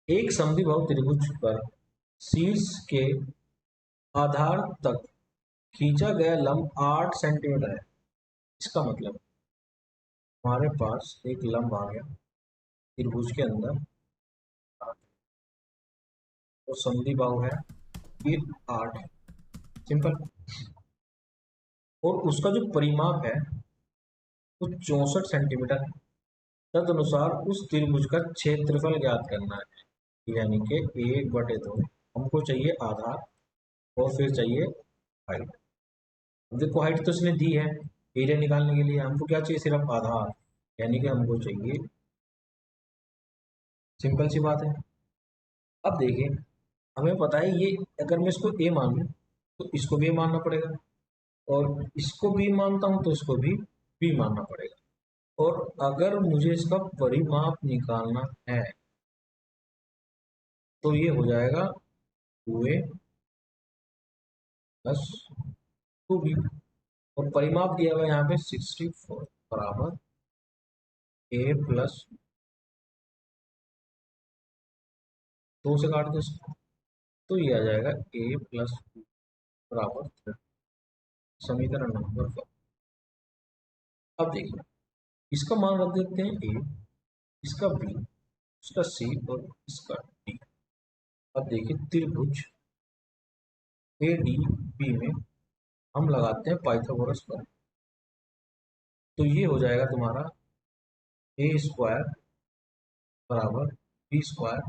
एक समद्विबाहु त्रिभुज पर शीर्ष के आधार तक खींचा गया लंब 8 सेंटीमीटर है। इसका मतलब हमारे पास एक लंब आ गया त्रिभुज के अंदर और समद्विबाहु है ये 8 है, सिंपल। और उसका जो परिमाप है वो 64 सेंटीमीटर है। तदनुसार उस त्रिभुज का क्षेत्रफल ज्ञात करना है, यानी कि 1/2 हमको चाहिए आधार और फिर चाहिए हाइट। देखो हाइट तो इसने दी है, एरिया निकालने के लिए हमको क्या चाहिए, सिर्फ आधार, यानी कि हमको चाहिए, सिंपल सी बात है। अब देखिए हमें पता है ये, अगर मैं इसको ए मान लूँ तो इसको भी मानना पड़ेगा, और इसको भी मानता हूँ तो इसको भी बी मानना पड़ेगा। और अगर मुझे इसका परिमाप निकालना है तो ये हो जाएगा 2a प्लस 2b, और परिमाप दिया हुआ है यहाँ पे 64 बराबर a प्लस 2 से काट दो इसको, तो ये आ जाएगा a प्लस बराबर 30, समीकरण नंबर 1। अब देखिए इसका मान रख देते हैं a, इसका b, इसका c और इसका d। अब देखिए त्रिभुज ए डी बी में हम लगाते हैं पाइथागोरस पर, तो ये हो जाएगा तुम्हारा ए स्क्वायर बराबर बी स्क्वायर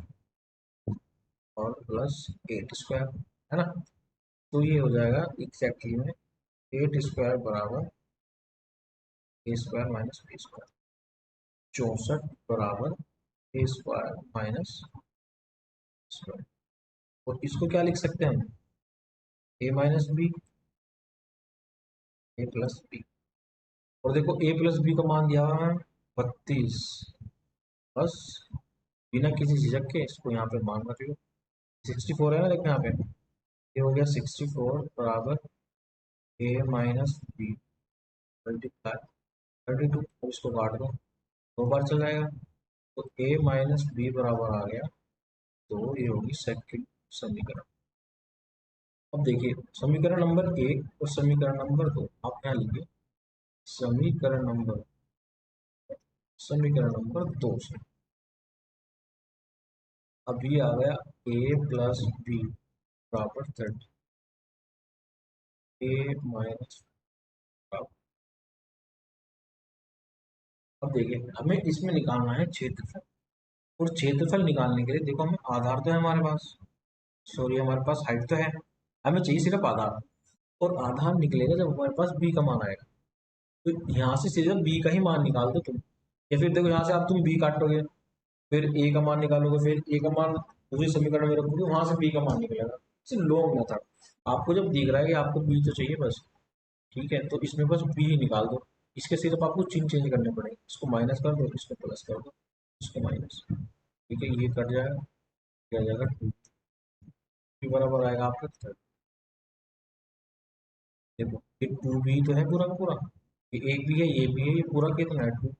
और प्लस 8 स्क्वायर, है ना। तो ये हो जाएगा एग्जैक्टली में 8 स्क्वायर बराबर ए स्क्वायर माइनस बी स्क्वायर, 64 बराबर ए स्क्वायर माइनस स्क्वायर। और इसको क्या लिख सकते हैं हम, ए माइनस बी, ए प्लस बी। और देखो ए प्लस बी का मान दिया हुआ है 32, बस बिना किसी झिझक के इसको यहाँ पे मान रख लो। 64 है ना, देखो यहाँ पे ये हो गया 64 बराबर ए माइनस बी मल्टीप्लाई 32, और इसको काट दो, 2 बार चल जाएगा, तो ए माइनस बी बराबर आ गया, तो ये होगी सेकंड समीकरण। अब देखिए समीकरण नंबर 1 और समीकरण नंबर 2 आप यहाँ लिखिए, समीकरण नंबर 2 से अब ये आ गया ए प्लस बी बराबर 30, ए माइनस। अब देखिए हमें इसमें निकालना है क्षेत्रफल, और क्षेत्रफल निकालने के लिए देखो हमें आधार तो है हमारे पास, सॉरी हमारे पास हाइट तो है, हमें चाहिए सिर्फ आधार। और आधार निकलेगा जब हमारे पास बी का मान आएगा, तो यहाँ से सीधे बी का ही मान निकाल दो तुम, या फिर देखो यहाँ से आप तुम बी काटोगे, फिर ए का मान निकालोगे, फिर ए का मान दूसरे समीकरण में रखोगे, वहां से बी का मान निकलेगा। सिर्फ लॉन्ग मेथड, आपको जब दिख रहा है कि आपको बी तो चाहिए बस, ठीक है, तो इसमें बस बी ही निकाल दो। इसके सिर्फ आपको चिन्ह चेंज करने पड़ेंगे, इसको माइनस कर दो, इसको प्लस कर दो, इसको माइनस, ठीक है, ये कट जाएगा, क्या जाएगा 2 के बराबर आएगा आपका 30। देखो ये 2b तो है पूरा का पूरा, ये एक भी है ये भी है, ये पूरा कितना है 2,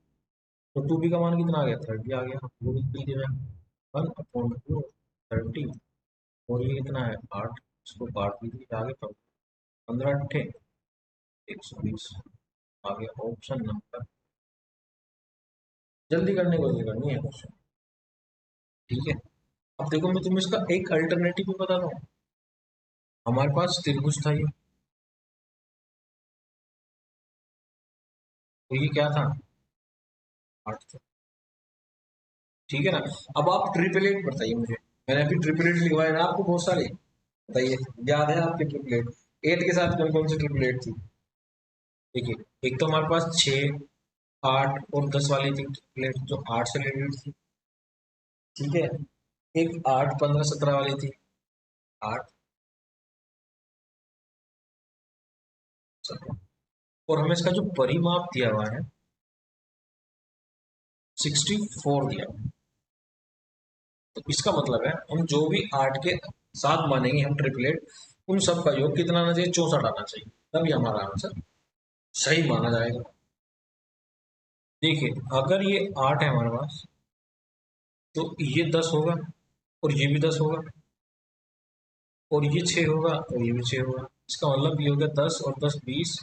तो 2b का मान कितना आ गया 30 आ गया, वो लिख दीजिए मैं 1/2 30, और ये कितना है 8, इसको काट दीजिए आगे, 15 अट्ठे 120 आ गया ऑप्शन नंबर। जल्दी करने को जल्दी करनी है क्वेश्चन, ठीक है। अब देखो मैं तुम्हें इसका एक अल्टरनेटिव भी बताता हूँ। हमारे पास त्रिभुज था ये, तो ये क्या था 8 था, ठीक है ना। अब आप ट्रिपल एट बताइए मुझे, मैंने अभी ट्रिपल एट लिखवाया ना आपको बहुत सारे, बताइए याद है आपके ट्रिपल एट, 8 के साथ कौन कौन सी ट्रिपल एट थी। देखिए एक तो हमारे पास 6, 8 और 10 वाली थी ट्रिपल एट, जो 8 से रिलेटेड थी, ठीक है। एक 8, 15, 17 वाली थी, 8, 17, और हमें इसका जो परिमाप दिया हुआ है 64 दिया हुआ है। तो इसका मतलब है हम जो भी 8 के साथ मानेंगे हम ट्रिपलेट, उन सब का योग कितना आना चाहिए, 64 आना चाहिए, तभी हमारा आंसर सही माना जाएगा। देखिए अगर ये 8 है हमारे पास, तो ये 10 होगा, और ये भी 10 होगा, और ये 6 होगा, और ये भी 6 होगा। इसका मतलब ये हो गया 10 और 10 20,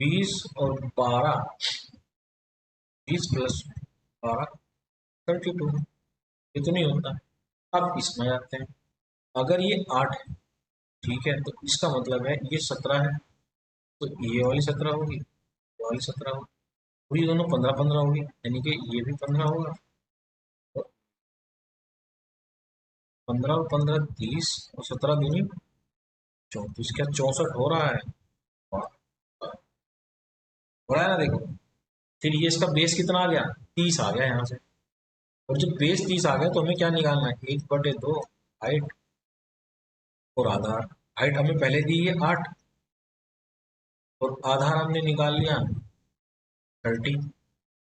20 और 12, 20 प्लस 12 32। ये तो नहीं होता। अब इसमें आते हैं, अगर ये 8 है, ठीक है, तो इसका मतलब है ये 17 है, तो ये वाली 17 होगी, ये वाली 17 होगी, और ये दोनों 15 15 होगी, यानी कि ये भी 15 होगा। तो 15 और 15 30, और 17 दूनी 34, क्या 64 हो रहा है? वाह, हो रहा है ना, देखो। फिर ये इसका बेस कितना आ गया? 30 आ गया यहाँ से। और जब बेस 30 आ गया तो हमें क्या निकालना है? 1/2 हाइट और आधार। हाइट हमें पहले दी है 8, और आधार हमने निकाल लिया 30।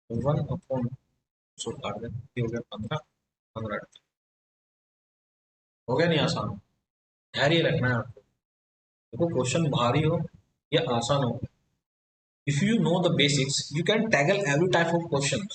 1/, सो काट दें, ये हो गया 15, 15। हो गया नहीं आसान? धैर्य रखना है आपको। देखो क्वेश्चन भारी हो या आसान हो, if you know the basics you can tackle every type of question.